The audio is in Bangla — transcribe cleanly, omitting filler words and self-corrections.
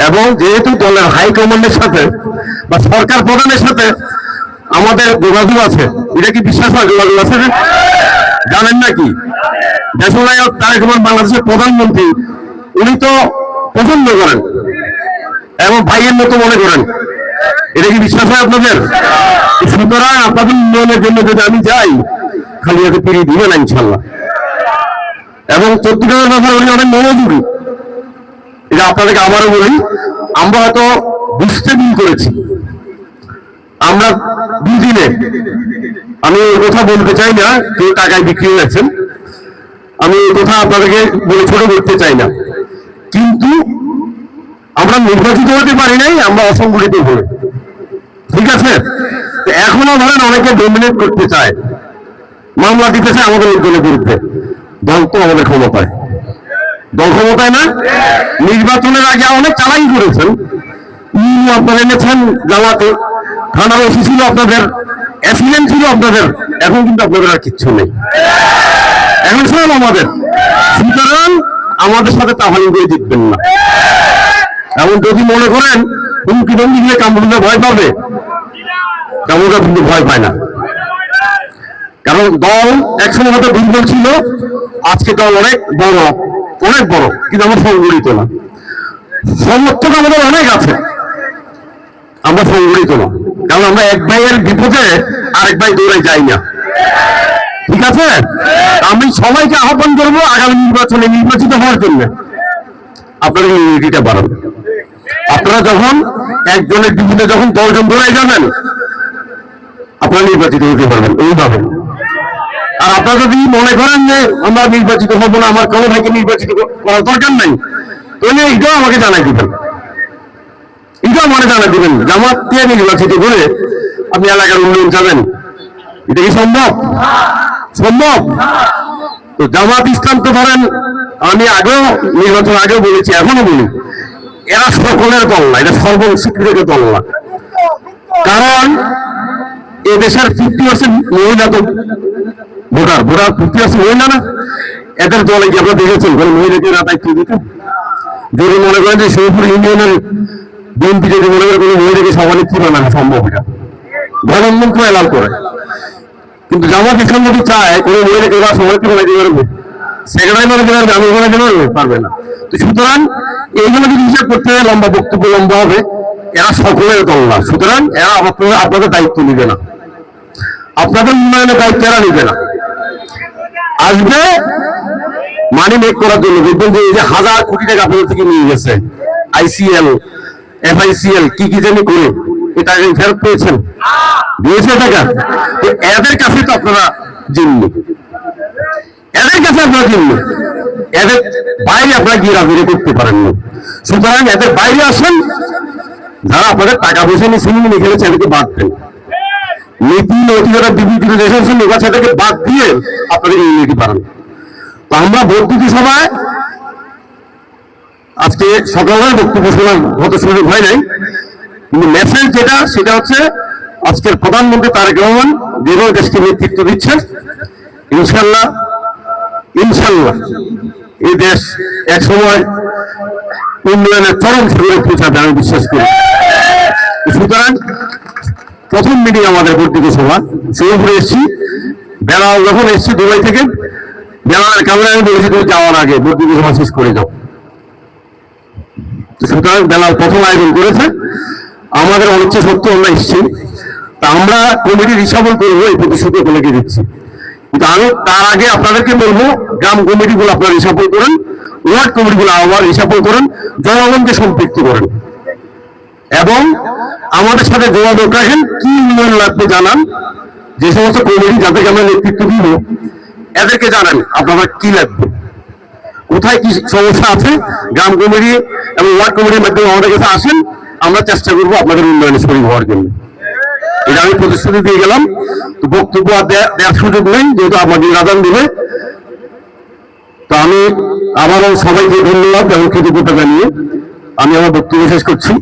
এবং যেহেতু দলের হাইকমান্ডের সাথে বা সরকার প্রধানের সাথে আমাদের যোগাযোগ আছে, এটা কি বিশ্বাস হয় যোগাযোগ আছে? জানেন নাকি দেশনায়ক তারেক রহমান বাংলাদেশের প্রধানমন্ত্রী, উনি তো পছন্দ করেন এবং ভাইয়ের মতো মনে করেন, এটা কি বিশ্বাস হয় আপনাদের? সুতরাং আপনাদের উন্নয়নের জন্য যদি আমি যাই, খালি এতে ফিরিয়ে দিবে না ইনশাল্লাহ। এবং চট্টগ্রামের ব্যাপারে উনি অনেক মনোযোগী, এটা আপনাদেরকে আবারও বলি। আমরা হয়তো বুঝতে ভুল করেছি, আমরা দুদিনে, আমি এই কথা বলতে চাই না কেউ টাকায় বিক্রি হয়েছেন, আমি এই কথা আপনাদেরকে বলে ছোট করতে চাই না, কিন্তু আমরা নির্বাচিত হতে পারি নাই, আমরা অসংগঠিত হই, ঠিক আছে? এখনো ধরেন অনেকে ডমিনেট করতে চায়, মামলা দিতে চায় আমাদের লোকজনের বিরুদ্ধে। দল তো আমাদের ক্ষমতায়, দল ক্ষমতায় না, নির্বাচনের আগে অনেক চালাই করেছেন, আপনারা এনেছেন জামাতে, থানার ওসি ছিল আপনাদের, অ্যাসিডেন্ট ছিল আপনাদের, এখন কিন্তু আপনাদের আর কিচ্ছু নেই, এখন সব আমাদের। সুতরাং আমাদের সাথে তাহালি করে জিতবেন না। এবং যদি মনে করেন হুমকি ধমকি দিয়ে কামরুল্লাহ ভয় পাবে, কামরুল্লাহ কিন্তু ভয় পায় না, কারণ দল একসময় হয়তো দুর্বল ছিল, আজকে দল অনেক বড়, অনেক বড়, কিন্তু আমরা সংগঠিত না। সমর্থক আমাদের অনেক আছে, আমরা সংগঠিত না, কারণ আমরা এক ভাইয়ের বিপদে আরেক ভাই দৌড়ে যাই না, ঠিক আছে? আমি সবাইকে আহ্বান করবো আগামী নির্বাচনে নির্বাচিত হওয়ার জন্য আপনাদের ইউনিটিটা বাড়ান। আপনারা যখন একজনের বিপদে যখন 10 জন দৌড়ে যাবেন, আপনারা নির্বাচিত হতে পারবেন এইভাবে। আর আপনারা যদি মনে করেন যে আমরা নির্বাচিত হবো না, আমার কোনো ভাইকে নির্বাচিত করার দরকার নাই, তাহলে এটাও আমাকে জানাই দিবেন, এটাও মানে জানাই দিবেন। জামাত দিয়ে নির্বাচিত করে আপনি এলাকার উন্নয়ন চাবেন, এটা কি সম্ভব? সম্ভব? তো জামাত ইসলাম তো ধরেন, আমি আগেও নির্বাচন আগেও বলেছি, এখনো বলি, এরা সকলের দল না, এটা সর্বস্বীকৃত দল না। কারণ এদেশের 50% মহিলা তো ভোটার, 50% মহিলা না, এদের দলে কি আপনারা দেখেছেন কোনো মহিলাকে দায়িত্ব দিতে? যদি মনে করেন যে শিবপুর ইউনিয়নের বিএনপি যদি মনে করে কোনো মহিলাকে সভানেত্রী বানানো সম্ভব, এটা গণতন্ত্র এলাও করে, কিন্তু জামাত ইসলাম যদি চায় কোনো মহিলাকে ওরা সভানেত্রী বানাইতে পারবে, সেক্রেটারি বানাইতে পারবে, আমি বানাইতে পারবে? পারবে না। তো সুতরাং এইগুলো যদি হিসাব করতে হয়, লম্বা বক্তব্য লম্বা হবে, এরা সকলের দল না। সুতরাং এরা আপনাদের দায়িত্ব নিবে না, আপনাদের উন্নয়নের দায়িত্ব এরা নিবে না। আসবে মানি মেক করার জন্য, দেখবেন যে এই যে 1000 কোটি টাকা আপনাদের থেকে নিয়ে গেছে আইসিএল, এফআইসিএল, কি কি জানি করে, এটা ফেরত পেয়েছেন, দিয়েছে টাকা। তো এদের কাছে তো আপনারা জিম্মি, এদের কাছে আপনারা জিম্মি, এদের বাইরে আপনারা গিয়ে রাজনীতি করতে পারেন না। সুতরাং এদের বাইরে আসেন, যারা আপনাদের টাকা পয়সা নিয়ে সিনেমা নিয়ে খেলেছে এদেরকে বাদ দেন, নীতি নৈতিকতা বিবৃতি দেশের সঙ্গে এদেরকে বাদ দিয়ে আপনাদের ইউনিটি বাড়ান। তো আমরা বক্তৃতা সভায় আজকে সকালের বক্তব্য শোনার হতে সুযোগ হয় নাই, কিন্তু মেসেজ যেটা, সেটা হচ্ছে আজকের প্রধানমন্ত্রী তারেক রহমান যেভাবে দেশকে নেতৃত্ব দিচ্ছেন, ইনশাল্লাহ ইনশাল্লাহ এই দেশ এক সময় উন্নয়নের চরম শিখরে পৌঁছাবে, আমি বিশ্বাস করি। সুতরাং প্রথম মিটিং আমাদের বক্তৃতা সভা শিবপুরে এসেছি, বেলাল যখন এসেছি দুবাই থেকে, বেলালের কারণে আমি বলেছি তুমি যাওয়ার আগে বক্তৃতা সভা শেষ করে যাও। সুতরাং বেলাল প্রথম আয়োজন করেছে, আমাদের অনিচ্ছা সত্ত্বেও আমরা এসেছি। তা আমরা কমিটির হিসাবল করবো, এই প্রতিশ্রুতি আপনাকে দিচ্ছি। কিন্তু আমি তার আগে আপনাদেরকে বলবো, গ্রাম কমিটিগুলো আপনারা হিসাবল করেন, ওয়ার্ড কমিটিগুলো আবার হিসাবল করেন, জনগণকে সম্পৃক্ত করেন এবং আমাদের সাথে যোগাযোগ রাখেন, কি উন্নয়ন লাগবে জানান। যে সমস্ত কমিটি যাদেরকে আমরা নেতৃত্ব দিব এদেরকে জানান আপনারা কি লাগবে, কোথায় কি সমস্যা আছে, গ্রাম কমিটি এবং ওয়ার্ড কমিটির মাধ্যমে আমাদের কাছে আসেন, আমরা চেষ্টা করবো আপনাদের উন্নয়নে শরীর হওয়ার জন্য। এটা আমি প্রতিশ্রুতি দিয়ে গেলাম। তো বক্তব্য দেওয়ার সুযোগ নেই, যেহেতু আমাদের আদান দিবে। তো আমি আবারও সবাইকে ধন্যবাদ এবং কৃতজ্ঞতা জানিয়ে আমি আমার বক্তব্য শেষ করছি।